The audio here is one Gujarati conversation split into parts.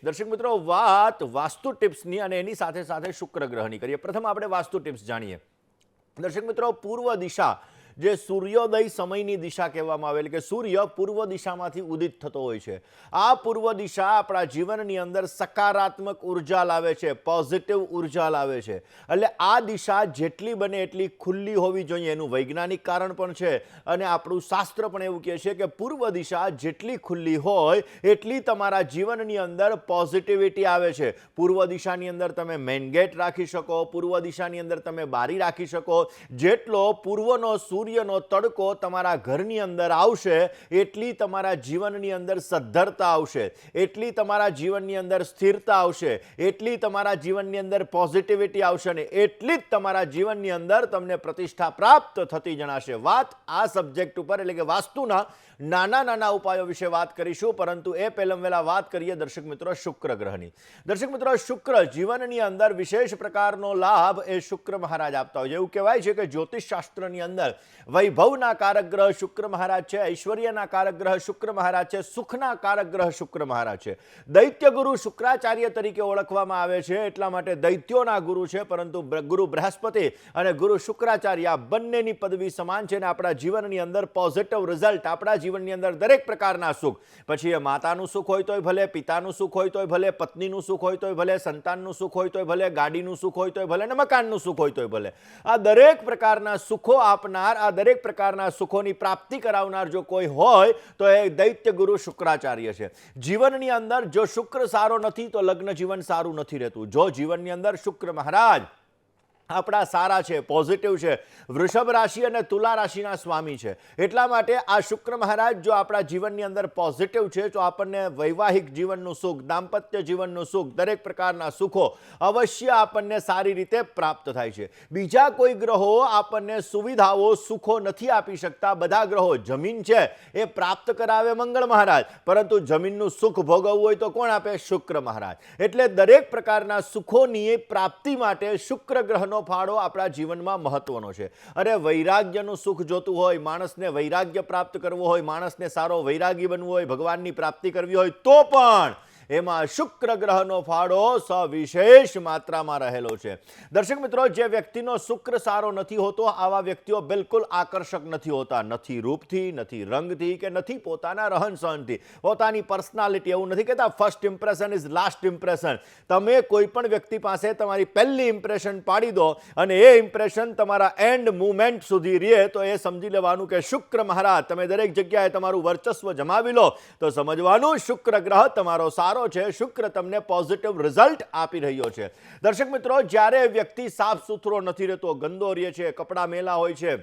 દર્શક મિત્રો, વાત વાસ્તુ ટિપ્સની અને એની સાથે સાથે શુક્ર ગ્રહની કરીએ. પ્રથમ આપણે વાસ્તુ ટિપ્સ જાણીએ. દર્શક મિત્રો, પૂર્વ દિશા જે સૂર્યોદય સમયની દિશા કહેવામાં આવે, એટલે કે સૂર્ય પૂર્વ દિશામાંથી ઉદિત થતો હોય છે. આ પૂર્વ દિશા આપણા જીવનની અંદર સકારાત્મક ઉર્જા લાવે છે, પોઝિટિવ ઉર્જા લાવે છે. એટલે આ દિશા જેટલી બને એટલી ખુલ્લી હોવી જોઈએ. એનું વૈજ્ઞાનિક કારણ પણ છે અને આપણું શાસ્ત્ર પણ એવું કહે છે કે પૂર્વ દિશા જેટલી ખુલ્લી હોય એટલી તમારા જીવનની અંદર પોઝિટિવિટી આવે છે. પૂર્વ દિશાની અંદર તમે મેઇન ગેટ રાખી શકો, પૂર્વ દિશાની અંદર તમે બારી રાખી શકો. જેટલો પૂર્વનો સૂર્યનો તડકો તમારા ઘરની અંદર આવશે એટલી તમારા જીવનની અંદર સદ્ધરતા આવશે, એટલી તમારા જીવનની અંદર સ્થિરતા આવશે, એટલી તમારા જીવનની અંદર પોઝિટિવિટી આવશે અને એટલી જ તમારા જીવનની અંદર તમને પ્રતિષ્ઠા પ્રાપ્ત થતી જણાશે. વાત આ સબ્જેક્ટ ઉપર એટલે કે વાસ્તુના નાના નાના ઉપાયો વિશે વાત કરીશું, પરંતુ એ પહેલાં વહેલા વાત કરીએ દર્શક મિત્રો શુક્ર ગ્રહની. દર્શક મિત્રો, શુક્ર જીવનની અંદર વિશેષ પ્રકારનો લાભ એ શુક્ર મહારાજ આપતા હોય છે. એવું કહેવાય છે કે જ્યોતિષ શાસ્ત્રની અંદર વૈભવના કારક ગ્રહ શુક્ર મહારાજ છે, ઐશ્વર્યના કારક ગ્રહ શુક્ર મહારાજ છે, સુખના કારક ગ્રહ શુક્ર મહારાજ છે. દૈત્ય ગુરુ શુક્રાચાર્ય તરીકે ઓળખવામાં આવે છે, એટલા માટે દૈત્યોના ગુરુ છે, પરંતુ ગુરુ બૃહસ્પતિ અને ગુરુ શુક્રાચાર્ય બંનેની પદવી સમાન છે અને આપણા જીવનની અંદર પોઝિટિવ રિઝલ્ટ, આપણા જીવનની અંદર દરેક પ્રકારના સુખ, પછી એ માતાનું સુખ હોય તોય ભલે, પિતાનું સુખ હોય તોય ભલે, પત્નીનું સુખ હોય તોય ભલે, સંતાનનું સુખ હોય તોય ભલે, ગાડીનું સુખ હોય તોય ભલે અને મકાનનું સુખ હોય તોય ભલે, આ દરેક પ્રકારના સુખો આપનાર, આ દરેક પ્રકારના સુખોની પ્રાપ્તિ કરાવનાર જો કોઈ હોય તો એ દૈત્ય ગુરુ શુક્રાચાર્ય છે. જીવનની અંદર જો શુક્ર સારો નથી તો લગ્ન જીવન સારું નથી રહેતું. જો જીવનની અંદર શુક્ર મહારાજ આપણા સારા છે, પોઝિટિવ છે, વૃષભ રાશિ અને તુલા રાશિના સ્વામી છે, એટલા માટે આ શુક્ર મહારાજ જો આપણા જીવનની અંદર પોઝિટિવ છે તો આપણને વૈવાહિક જીવનનું સુખ, દાંપત્ય જીવનનું સુખ, દરેક પ્રકારના સુખો અવશ્ય આપણને સારી રીતે પ્રાપ્ત થાય છે. બીજા કોઈ ગ્રહો આપણને સુવિધાઓ, સુખો નથી આપી શકતા. બધા ગ્રહો, જમીન છે એ પ્રાપ્ત કરાવે મંગળ મહારાજ, પરંતુ જમીનનું સુખ ભોગવવું હોય તો કોણ આપે? શુક્ર મહારાજ. એટલે દરેક પ્રકારના સુખોની પ્રાપ્તિ માટે શુક્ર ગ્રહનો ફાળો આપણા જીવનમાં મહત્વનો છે. અરે વૈરાગ્યનું સુખ જોતું હોય, માણસને વૈરાગ્ય પ્રાપ્ત કરવો હોય, માણસને સારો વૈરાગી બનવું હોય, ભગવાનની પ્રાપ્તિ કરવી હોય તો પણ એમાં શુક્ર ગ્રહનો ફાળો સવિશેષ માત્રામાં રહેલો છે. દર્શક મિત્રો, જે વ્યક્તિનો શુક્ર સારો નથી હોતો આવા વ્યક્તિઓ બિલકુલ આકર્ષક નથી હોતા, નથી રૂપથી, નથી રંગથી કે નથી પોતાના રહન સહનથી, પોતાની પર્સનાલિટી. એવું નથી કહેતા first impression is last impression. તમે કોઈ પણ વ્યક્તિ પાસે તમારી પહેલી ઇમ્પ્રેશન પાડી દો અને એ ઇમ્પ્રેશન તમારા એન્ડ મુમેન્ટ સુધી રહે તો એ સમજી લેવાનું કે શુક્ર મહારાજ, તમે દરેક જગ્યાએ તમારું વર્ચસ્વ જમાવી લો તો સમજવાનું શુક્ર ગ્રહ તમારો સારો છે, શુક્ર તમને પોઝિટિવ રિઝલ્ટ આપી રહ્યો છે. દર્શક મિત્રો, જ્યારે વ્યક્તિ સાફ સુથરો નથી રહેતો, ગંદો રહે છે, કપડાં મેલા હોય છે,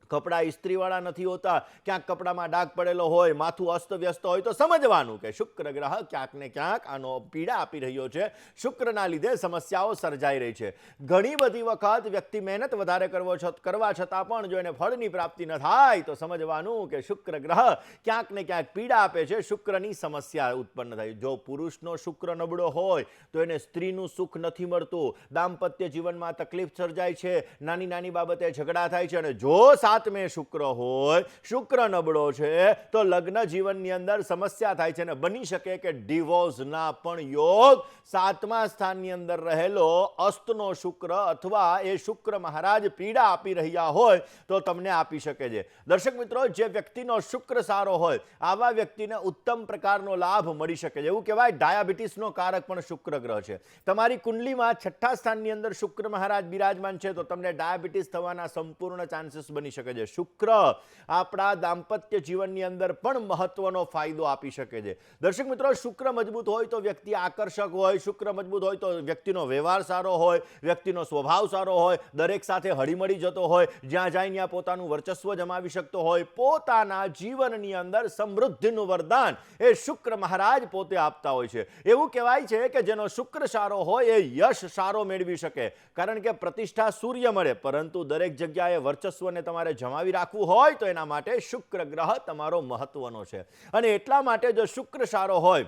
કપડાં ઇસ્ત્રીવાળા નથી હોતા, ક્યાંક કપડામાં ડાઘ પડેલો હોય, માથું અસ્તવ્યસ્ત હોય તો સમજવાનું કે શુક્ર ગ્રહ ક્યાંક ને ક્યાંક આનો પીડા આપી રહ્યો છે. શુક્રના લીધે સમસ્યાઓ સર્જાઈ રહી છે. ઘણી બધી વખત વ્યક્તિ મહેનત વધારે કરવા છતાં પણ જો એને ફળની પ્રાપ્તિ ન થાય તો સમજવાનું કે શુક્ર ગ્રહ ક્યાંક ને ક્યાંક પીડા આપે છે, શુક્રની સમસ્યા ઉત્પન્ન થાય. જો પુરુષનો શુક્ર નબળો હોય તો એને સ્ત્રીનું સુખ નથી મળતું, દાંપત્ય જીવનમાં તકલીફ સર્જાય છે, નાની નાની બાબતે ઝઘડા થાય છે. અને જો સાતમે શુક્ર હોય, શુક્ર નબળો છે તો લગ્ન જીવનની અંદર સમસ્યા થાય છે અને બની શકે કે ડિવોર્સના પણ યોગ સાતમા સ્થાનની અંદર રહેલો અસ્તનો શુક્ર અથવા એ શુક્ર મહારાજ પીડા આપી રહ્યા હોય તો તમને આપી શકે છે. દર્શક મિત્રો, જે વ્યક્તિનો શુક્ર સારો હોય આવા વ્યક્તિને ઉત્તમ પ્રકારનો લાભ મળી શકે છે. એવું કહેવાય ડાયાબિટીસનો કારક પણ શુક્ર ગ્રહ છે. તમારી કુંડલીમાં છઠ્ઠા સ્થાનની અંદર શુક્ર મહારાજ બિરાજમાન છે તો તમને ડાયાબિટીસ થવાના સંપૂર્ણ ચાન્સીસ બની શકે છે. શુક્ર આપણા દાંપત્ય જીવનની અંદર પણ મહત્વનો ફાયદો આપી શકે છે. દર્શક મિત્રો, શુક્ર મજબૂત હોય તો વ્યક્તિ આકર્ષક હોય, શુક્ર મજબૂત હોય તો વ્યક્તિનો વ્યવહાર સારો હોય, વ્યક્તિનો સ્વભાવ સારો હોય, દરેક સાથે હળીમળી જતો હોય, જ્યાં જાય ત્યાં પોતાનું વર્ચસ્વ જમાવી શકતો હોય, પોતાના જીવનની અંદર સમૃદ્ધિનું વરદાન એ શુક્ર મહારાજ પોતે આપતા હોય છે. એવું કહેવાય છે કે જેનો શુક્ર સારો હોય એ યશ સારો મેળવી શકે, કારણ કે પ્રતિષ્ઠા સૂર્ય મળે, પરંતુ દરેક જગ્યાએ વર્ચસ્વને તમારે જમાવી રાખવું હોય તો એના માટે શુક્ર ગ્રહ તમારો મહત્વનો છે. અને એટલા માટે જો શુક્ર સારો હોય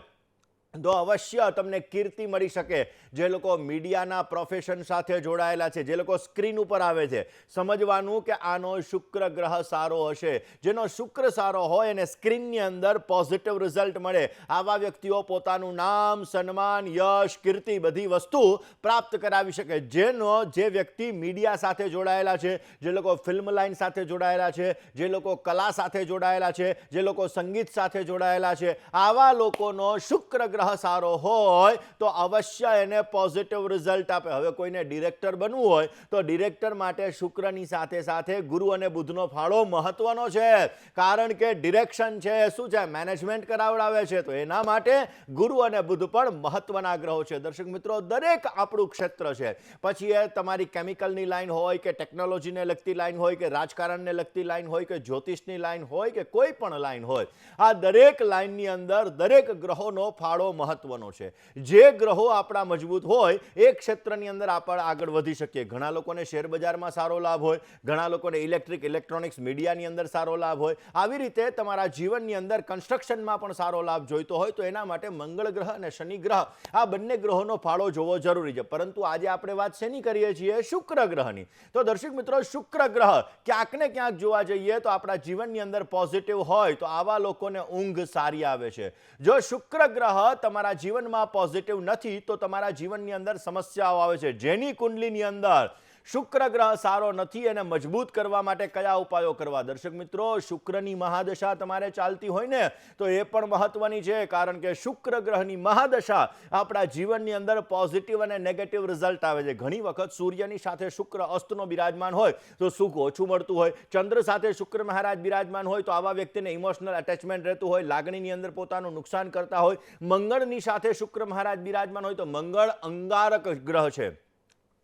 તો અવશ્ય તમને કીર્તિ મળી શકે. જે લોકો મીડિયાના પ્રોફેશન સાથે જોડાયેલા છે, જે લોકો સ્ક્રીન ઉપર આવે છે, સમજવાનું કે આનો શુક્ર ગ્રહ સારો હશે. જેનો શુક્ર સારો હોય અને સ્ક્રીનની અંદર પોઝિટિવ રિઝલ્ટ મળે, આવા વ્યક્તિઓ પોતાનું નામ, સન્માન, યશ, કીર્તિ બધી વસ્તુ પ્રાપ્ત કરાવી શકે. જે વ્યક્તિ મીડિયા સાથે જોડાયેલા છે, જે લોકો ફિલ્મ લાઇન સાથે જોડાયેલા છે, જે લોકો કલા સાથે જોડાયેલા છે, જે લોકો સંગીત સાથે જોડાયેલા છે, આવા લોકોનો શુક્ર ગ્રહ સારો હોય તો અવશ્ય એને પોઝિટિવ રિઝલ્ટ આપે. હવે કોઈને ડિરેક્ટર બનવું હોય તો ડિરેક્ટર માટે શુક્રની સાથે સાથે ગુરુ અને બુધનો ફાળો મહત્વનો છે. કારણ કે ડિરેક્શન છે શું છે, મેનેજમેન્ટ કરાવડાવે છે. તો એના માટે ગુરુ અને બુધ પણ મહત્વના ગ્રહો છે. દર્શક મિત્રો, દરેક આપણું ક્ષેત્ર છે, પછી એ તમારી કેમિકલની લાઈન હોય કે ટેકનોલોજીને લગતી લાઈન હોય કે રાજકારણને લગતી લાઈન હોય કે જ્યોતિષની લાઈન હોય કે કોઈ પણ લાઈન હોય, આ દરેક લાઈનની અંદર દરેક ગ્રહોનો ફાળો મહત્વનો છે. જે ગ્રહો આપણા મજબૂત હોય એ ક્ષેત્રની અંદર આપણે આગળ વધી શકીએ. ઘણા લોકોને શેર બજારમાં સારો લાભ હોય, ઘણા લોકોને ઇલેક્ટ્રોનિક્સ મીડિયાની અંદર સારો લાભ હોય. આવી રીતે તમારા જીવનની અંદર કન્સ્ટ્રક્શનમાં પણ સારો લાભ જોઈતો હોય તો એના માટે મંગળ ગ્રહ અને શનિ ગ્રહ, આ બંને ગ્રહોનો ફાળો જોવો જરૂરી છે. પરંતુ આજે આપણે વાત શેની કરીએ છીએ? શુક્ર ગ્રહની. તો દર્શક મિત્રો, શુક્ર ગ્રહ ક્યાંક ને ક્યાંક જોવા જઈએ તો આપણા જીવનની અંદર પોઝિટિવ હોય તો આવા લોકોને ઊંઘ સારી આવે છે. જો શુક્ર ગ્રહ તમારા જીવનમાં પોઝિટિવ નથી તો તમારા જીવનની અંદર સમસ્યાઓ આવે છે. જેની કુંડલીની અંદર શુક્ર ગ્રહ સારો નથી એને મજબૂત કરવા માટે કયા ઉપાયો કરવા? દર્શક મિત્રો, શુક્રની મહાદશા તમારે ચાલતી હોય ને તો એ પણ મહત્વની છે. કારણ કે શુક્ર ગ્રહની મહાદશા આપણા જીવનની અંદર પોઝિટિવ અને નેગેટિવ રિઝલ્ટ આવે છે. ઘણી વખત સૂર્યની સાથે શુક્ર અસ્તનો બિરાજમાન હોય તો સુખ ઓછું મળતું હોય. ચંદ્ર સાથે શુક્ર મહારાજ બિરાજમાન હોય તો આવા વ્યક્તિને ઇમોશનલ અટેચમેન્ટ રહેતું હોય, લાગણીની અંદર પોતાનું નુકસાન કરતા હોય. મંગળની સાથે શુક્ર મહારાજ બિરાજમાન હોય તો મંગળ અંગારક ગ્રહ છે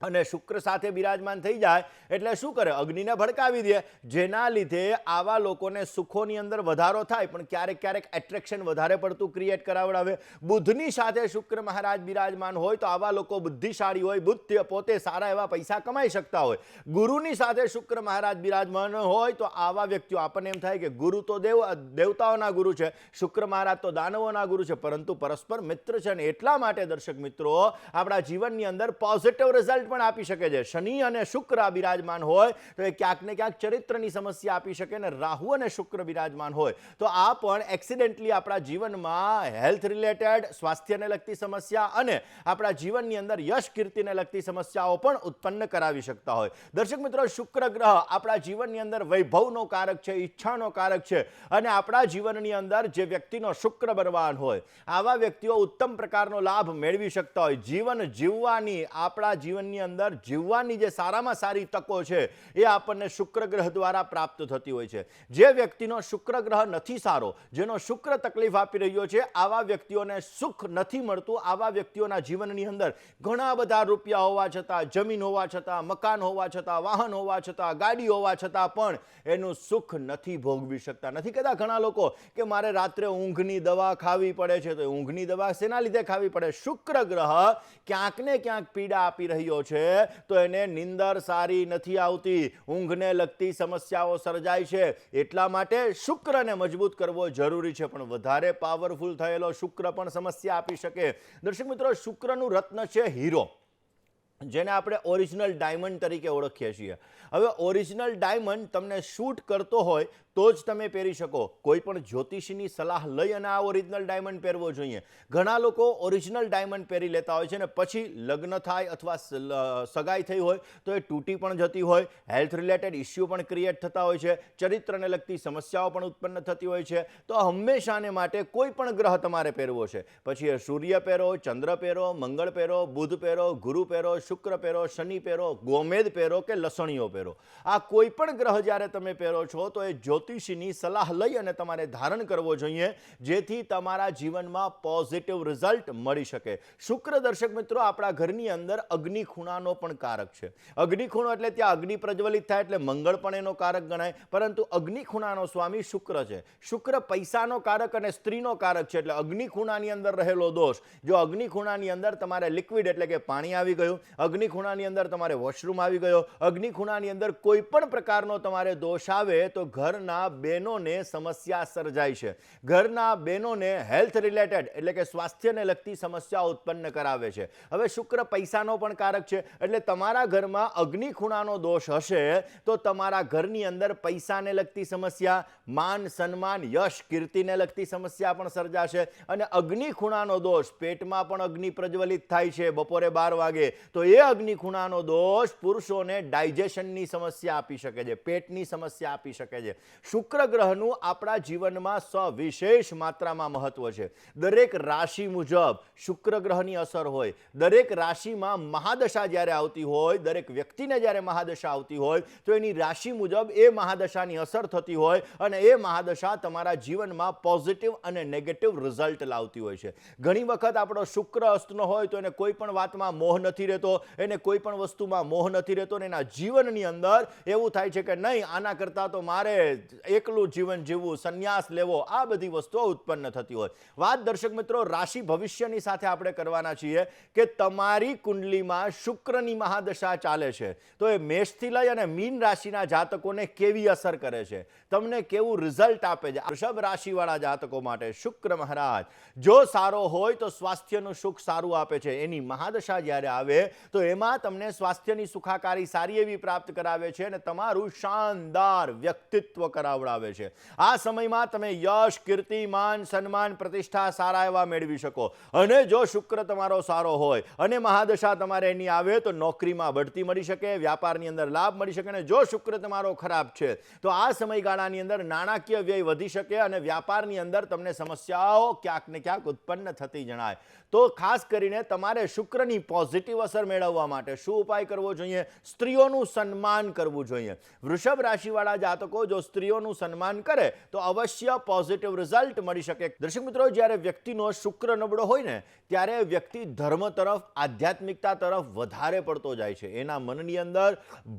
અને શુક્ર સાથે બિરાજમાન થઈ જાય એટલે શું કરે? અગ્નિને ભડકાવી દે. જેના લીધે આવા લોકોને સુખોની અંદર વધારો થાય પણ ક્યારેક ક્યારેક એટ્રેક્શન વધારે પડતું ક્રિએટ કરાવડાવે. બુધની સાથે શુક્ર મહારાજ બિરાજમાન હોય તો આવા લોકો બુદ્ધિશાળી હોય, બુદ્ધ પોતે સારા એવા પૈસા કમાઈ શકતા હોય. ગુરુની સાથે શુક્ર મહારાજ બિરાજમાન હોય તો આવા વ્યક્તિઓ, આપણને એમ થાય કે ગુરુ તો દેવતાઓના ગુરુ છે, શુક્ર મહારાજ તો દાનવોના ગુરુ છે, પરંતુ પરસ્પર મિત્ર છે. અને એટલા માટે દર્શક મિત્રો, આપણા જીવનની અંદર પોઝિટિવ રિઝલ્ટ પણ આપી શકે છે. શનિ અને શુક્ર બિરાજમાન હોય તો એ ક્યાંક ને ક્યાંક ચરિત્રની સમસ્યા આપી શકે. અને રાહુ અને શુક્ર બિરાજમાન હોય તો આ પણ એક્સિડેન્ટલી આપણા જીવનમાં હેલ્થ રિલેટેડ, સ્વાસ્થ્યને લગતી સમસ્યા અને આપણા જીવનની અંદર યશ કીર્તિને લગતી સમસ્યાઓ પણ ઉત્પન્ન કરાવી શકતા હોય. દર્શક મિત્રો, શુક્ર ગ્રહ આપણા જીવનની અંદર વૈભવનો કારક છે, ઈચ્છાનો કારક છે. અને આપણા જીવનની અંદર જે વ્યક્તિનો શુક્ર બળવાન હોય આવા વ્યક્તિઓ ઉત્તમ પ્રકારનો લાભ મેળવી શકતા હોય. જીવન જીવવાની, આપણા જીવનની અંદર જીવવાની જે સારામાં સારી તકો છે એ આપણને શુક્ર ગ્રહ દ્વારા પ્રાપ્ત થતી હોય છે. જે વ્યક્તિનો શુક્ર ગ્રહ નથી સારો, જેનો શુક્ર તકલીફ આપી રહ્યો છે, આવા વ્યક્તિઓને સુખ નથી મળતું. આવા વ્યક્તિઓના જીવનની અંદર ઘણા બધા રૂપિયા હોવા છતાં, જમીન હોવા છતાં, મકાન હોવા છતાં, વાહન હોવા છતાં, ગાડી હોવા છતાં પણ એનું સુખ નથી ભોગવી શકતા. નથી કહેતા ઘણા લોકો કે મારે રાત્રે ઊંઘની દવા ખાવી પડે છે. તો ઊંઘની દવા શેના લીધે ખાવી પડે? શુક્ર ગ્રહ ક્યાંક ને ક્યાંક પીડા આપી રહ્યો છે તો એને નિંદર સારી નથી આવતી, ઊંઘને લગતી સમસ્યાઓ સર્જાય છે. એટલા માટે શુક્રને મજબૂત કરવો જરૂરી છે. પણ વધારે પાવરફુલ થયેલો શુક્ર પણ સમસ્યા આપી શકે. દર્શક મિત્રો, શુક્રનું રત્ન છે હીરો, જેને આપણે ઓરિજિનલ ડાયમંડ તરીકે ઓળખીએ છીએ. હવે ઓરિજિનલ ડાયમંડ તમને શૂટ કરતો હોય તો જ તમે પહેરી શકો. કોઈ પણ જ્યોતિષીની સલાહ લઈ અને આ ઓરિજિનલ ડાયમંડ પહેરવો જોઈએ. ઘણા લોકો ઓરિજિનલ ડાયમંડ પહેરી લેતા હોય છે ને પછી લગ્ન થાય અથવા સગાઈ થઈ હોય તો એ તૂટી પણ જતી હોય, હેલ્થ રિલેટેડ ઇસ્યુ પણ ક્રિએટ થતા હોય છે, ચરિત્રને લગતી સમસ્યાઓ પણ ઉત્પન્ન થતી હોય છે. તો હંમેશાને માટે કોઈ પણ ગ્રહ તમારે પહેરવો છે, પછી એ સૂર્ય પહેરો, ચંદ્ર પહેરો, મંગળ પહેરો, બુધ પહેરો, ગુરુ પહેરો, શુક્ર પહેરો, શનિ પહેરો, ગોમેદ પહેરો કે લસણીઓ પહેરો, આ કોઈ પણ ગ્રહ જ્યારે તમે પહેરો છો તો એ જ્યોતિષીની સલાહ લઈ અને તમારે ધારણ કરવો જોઈએ, જેથી તમારા જીવનમાં પોઝિટિવ રિઝલ્ટ મળી શકે. શુક્ર, દર્શક મિત્રો, આપણા ઘરની અંદર અગ્નિ ખૂણાનો પણ કારક છે. અગ્નિ ખૂણો એટલે ત્યાં અગ્નિ પ્રજ્વલિત થાય એટલે મંગળ પણ એનો કારક ગણાય. પરંતુ અગ્નિ ખૂણાનો સ્વામી શુક્ર છે. શુક્ર પૈસાનો કારક અને સ્ત્રીનો કારક છે. એટલે અગ્નિ ખૂણાની અંદર રહેલો દોષ, જો અગ્નિ ખૂણાની અંદર તમારે લિક્વિડ એટલે કે પાણી આવી ગયું, અગ્નિ ખૂણાની અંદર તમારે વોશરૂમ આવી ગયો, અગ્નિ ખૂણાની અંદર કોઈ પણ પ્રકારનો તમારે દોષ આવે તો ઘરના ઘરના બહેનોને સમસ્યા સર્જાય છે, ઘરના બહેનોને હેલ્થ રિલેટેડ એટલે કે સ્વાસ્થ્યને લગતી સમસ્યાઓ ઉત્પન્ન કરાવે છે. હવે શુક્ર પૈસાનો પણ કારક છે, એટલે તમારા ઘરમાં અગ્નિ ખૂણાનો દોષ હશે તો તમારા ઘરની અંદર પૈસાને લગતી સમસ્યા, માન સન્માન, યશ, કીર્તિને લગતી સમસ્યા પણ સર્જાશે. અને અગ્નિ ખૂણાનો દોષ, પેટમાં પણ અગ્નિ પ્રજ્વલિત થાય છે બપોરે 12 વાગે, તો એ અગ્નિ ખૂણાનો દોષ પુરુષોને ડાયજેશનની સમસ્યા આપી શકે છે, પેટની સમસ્યા આપી શકે છે. શુક્ર ગ્રહનું આપણા જીવનમાં સવિશેષ માત્રામાં મહત્વ છે. દરેક રાશિ મુજબ શુક્ર ગ્રહની અસર હોય. દરેક રાશિમાં મહાદશા જ્યારે આવતી હોય, દરેક વ્યક્તિને જ્યારે મહાદશા આવતી હોય તો એની રાશિ મુજબ એ મહાદશાની અસર થતી હોય અને એ મહાદશા તમારા જીવનમાં પોઝિટિવ અને નેગેટિવ રિઝલ્ટ લાવતી હોય છે. ઘણી વખત આપણો શુક્ર અસ્તનો હોય તો એને કોઈ પણ વાતમાં મોહ નથી રહેતો, એને કોઈ પણ વસ્તુમાં મોહ નથી રહેતો, અને એના જીવનની અંદર એવું થાય છે કે નહીં, આના કરતાં તો મારે એકલું જીવન જીવવું, સંન્યાસ લેવો, આ બધી વસ્તુઓ ઉત્પન્ન થતી હોય. વાત દર્શક મિત્રો રાશિ ભવિષ્યની સાથે આપણે કરવાના છીએ કે તમારી કુંડલીમાં શુક્રની મહાદશા ચાલે છે તો એ મેષથી લઈ અને મીન રાશિના જાતકોને કેવી અસર કરે છે, તમને કેવું રિઝલ્ટ આપે છે. વૃષભ રાશિવાળા જાતકો માટે શુક્ર મહારાજ જો સારો હોય તો સ્વાસ્થ્યનું સુખ સારું આપે છે. એની મહાદશા જ્યારે આવે તો એમાં તમને સ્વાસ્થ્યની સુખાકારી સારી એવી પ્રાપ્ત કરાવે છે અને તમારું શાનદાર વ્યક્તિત્વ કરાવડાવે છે. આ સમયમાં તમે યશ, કીર્તિ, માન, સન્માન, પ્રતિષ્ઠા સારા એવા મેળવી શકો. અને જો શુક્ર તમારો સારો હોય અને મહાદશા તમારે એની આવે તો નોકરીમાં બઢતી મળી શકે, વ્યાપારની અંદર લાભ મળી શકે. અને જો શુક્ર તમારો ખરાબ છે તો આ સમયગાળાની અંદર નાણાકીય વ્યય વધી શકે અને વ્યાપારની અંદર તમને સમસ્યાઓ ક્યાંક ને ક્યાંક ઉત્પન્ન થતી જણાય. તો ખાસ કરીને તમારે શુક્રની પોઝિટિવ અસર મેળવવા માટે શું ઉપાય કરવો જોઈએ? સ્ત્રીઓનું સન્માન કરવું જોઈએ. વૃષભ રાશિવાળા જાતકો જો સ્ત્રીઓનું સન્માન કરે તો અવશ્ય પોઝિટિવ રિઝલ્ટ મળી શકે. દર્શક મિત્રો, જ્યારે વ્યક્તિનો શુક્ર નબળો હોય ને ત્યારે વ્યક્તિ ધર્મ તરફ, આધ્યાત્મિકતા તરફ વધારે પડતો જાય છે. એના મનની અંદર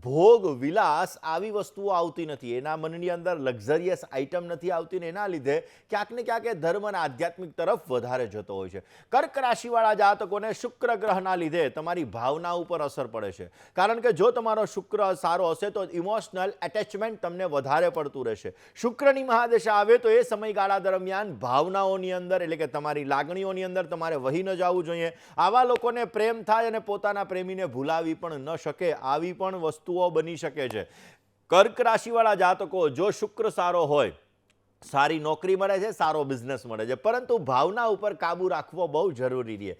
ભોગ વિલાસ આવી વસ્તુઓ આવતી નથી, એના મનની અંદર લક્ઝરિયસ આઇટમ નથી આવતી ને એના લીધે ક્યાંક ને ક્યાંક એ ધર્મ અને આધ્યાત્મિક તરફ વધારે જતો હોય છે. કર્ક રાશિવાળા જાતકોને શુક્ર ગ્રહના લીધે તમારી ભાવના ઉપર અસર પડે છે, કારણ કે જો તમારો શુક્ર સારો હશે તો ઇમોશનલ એટેચમેન્ટ તમને વધારે પડતું રહેશે. શુક્રની મહાદશા આવે તો એ સમયગાળા દરમિયાન ભાવનાઓની અંદર એટલે કે તમારી લાગણીઓની અંદર તમારે વહી ન જવું જોઈએ. આવા લોકોને પ્રેમ થાય અને પોતાના પ્રેમીને ભૂલાવી પણ ન શકે, આવી પણ વસ્તુઓ બની શકે છે. કર્ક રાશિવાળા જાતકો જો શુક્ર સારો હોય, સારી નોકરી મળે છે, સારો બિઝનેસ મળે છે, પરંતુ ભાવના ઉપર કાબુ રાખવો બહુ જરૂરી છે.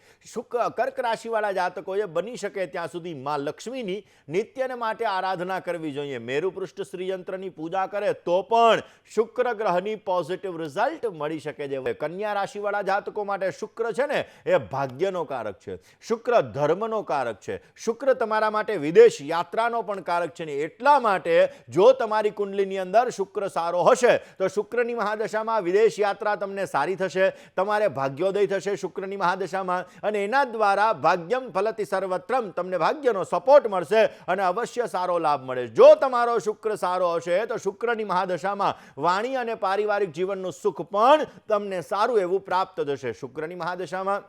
કર્ક રાશિવાળા જાતકોએ બની શકે ત્યાં સુધી માં લક્ષ્મીની નિત્યને માટે આરાધના કરવી જોઈએ. મેરુ પૃષ્ઠ શ્રીયંત્રની પૂજા કરે તો પણ શુક્ર ગ્રહની પોઝિટિવ રિઝલ્ટ મળી શકે છે. કન્યા રાશિવાળા જાતકો માટે શુક્ર છે ને એ ભાગ્યનો કારક છે, શુક્ર ધર્મનો કારક છે, શુક્ર તમારા માટે વિદેશ યાત્રાનો પણ કારક છે ને એટલા માટે જો તમારી કુંડલીની અંદર શુક્ર સારો હશે તો શુક્ર મહાદશામાં વિદેશ યાત્રા તમને સારી થશે, તમારે ભાગ્યોદય થશે શુક્રની મહાદશામાં અને એના દ્વારા ભાગ્યમ ફલતિ સર્વત્રમ, તમને ભાગ્યનો સપોર્ટ મળશે અને અવશ્ય સારો લાભ મળે. જો તમારો શુક્ર સારો હશે તો શુક્રની મહાદશામાં વાણી અને પારિવારિક જીવનનું સુખ પણ તમને સારું એવું પ્રાપ્ત થશે. શુક્રની મહાદશામાં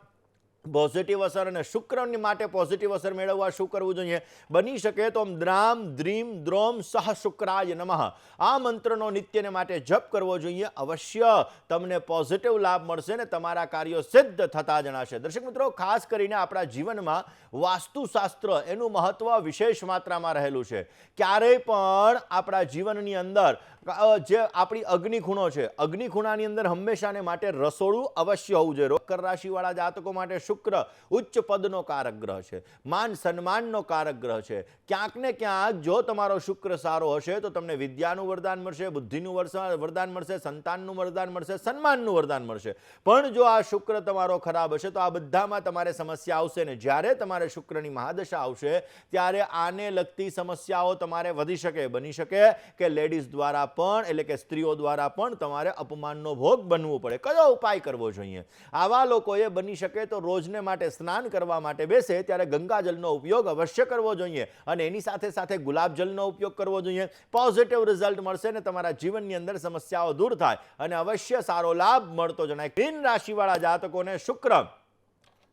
પોઝિટિવ અસર અને શુક્રની માટે પોઝિટિવ અસર મેળવવા શું કરવું જોઈએ? બની શકે તો દ્રામ દ્રીમ દ્રોમ સહ શુક્રાય નમઃ આ મંત્રનો નિત્યને માટે જપ કરવો જોઈએ. અવશ્ય તમને પોઝિટિવ લાભ મળશે ને તમારા કાર્યો સિદ્ધ થતા જણાશે. દર્શક મિત્રો, ખાસ કરીને આપણા જીવનમાં વાસ્તુશાસ્ત્ર એનું મહત્વ વિશેષ માત્રામાં રહેલું છે. ક્યારેય પણ આપણા જીવનની અંદર જે આપણી અગ્નિ ખૂણો છે, અગ્નિ ખૂણાની અંદર હંમેશાને માટે રસોડું અવશ્ય હોવું જોઈએ. મકર રાશિવાળા જાતકો માટે શુક્ર ઉચ્ચ પદનો કારક ગ્રહ છે, માન સન્માનનો કારક ગ્રહ છે. ક્યાંક ને ક્યાંક જો તમારો શુક્ર સારો હશે તો તમને વિદ્યાનું વરદાન મળશે, બુદ્ધિનું વરદાન મળશે, સંતાનનું વરદાન મળશે, સન્માનનું વરદાન મળશે. પણ જો આ શુક્ર તમારો ખરાબ હશે તો આ બધામાં તમારે સમસ્યા આવશે ને જ્યારે તમારે શુક્રની મહાદશા આવશે ત્યારે આને લગતી સમસ્યાઓ તમારે વધી શકે. બની શકે કે લેડીઝ દ્વારા પણ એટલે કે સ્ત્રીઓ દ્વારા પણ તમારે અપમાનનો ભોગ બનવું પડે. કયો ઉપાય કરવો જોઈએ? આવા લોકોએ બની શકે તો રોજને માટે સ્નાન કરવા માટે બેસે ત્યારે ગંગાજળનો ઉપયોગ અવશ્ય કરવો જોઈએ અને એની સાથે સાથે ગુલાબજળનો ઉપયોગ કરવો જોઈએ. પોઝિટિવ રિઝલ્ટ મળશે ને તમારા જીવનની અંદર સમસ્યાઓ દૂર થાય અને અવશ્ય સારો લાભ મળતો જણાય. મીન રાશિવાળા જાતકોને શુક્ર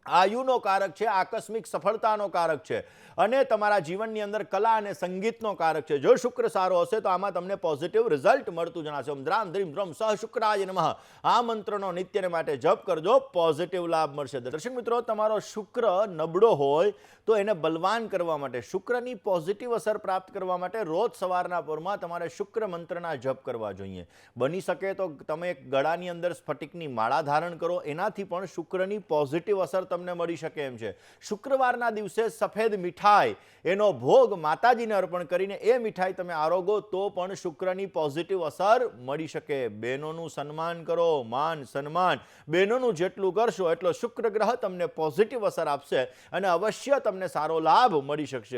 આયુનો કારક છે, આકસ્મિક સફળતાનો કારક છે અને તમારા જીવનની અંદર કલા અને સંગીતનો કારક છે. જો શુક્ર સારો હશે તો આમાં તમને પોઝિટિવ રિઝલ્ટ મળતું જણાશે. ઓમ દ્રામ દ્રીમ દ્રમ સહ શુક્રાય નમઃ આ મંત્રનો નિત્યને માટે જપ કરજો, પોઝિટિવ લાભ મળશે. દર્શક મિત્રો, તમારો શુક્ર નબળો હોય તો એને બલવાન કરવા માટે, શુક્રની પોઝિટિવ અસર પ્રાપ્ત કરવા માટે રોજ સવારના પરમાં તમારે શુક્ર મંત્રના જપ કરવા જોઈએ. બની શકે તો તમે એક ગળાની અંદર સ્ફટિકની માળા ધારણ કરો, એનાથી પણ શુક્રની પોઝિટિવ અસર તમને મળી શકે એમ છે. શુક્રવારના દિવસે સફેદ મીઠાઈ એનો ભોગ માતાજીને અર્પણ કરીને એ મીઠાઈ તમે આરોગો તો પણ શુક્રની પોઝિટિવ અસર મળી શકે. બહેનોનું સન્માન કરો, માન સન્માન બહેનોનું જેટલું કરશો એટલો શુક્ર ગ્રહ તમને પોઝિટિવ અસર આપશે અને અવશ્ય તમને સારો લાભ મળી શકશે.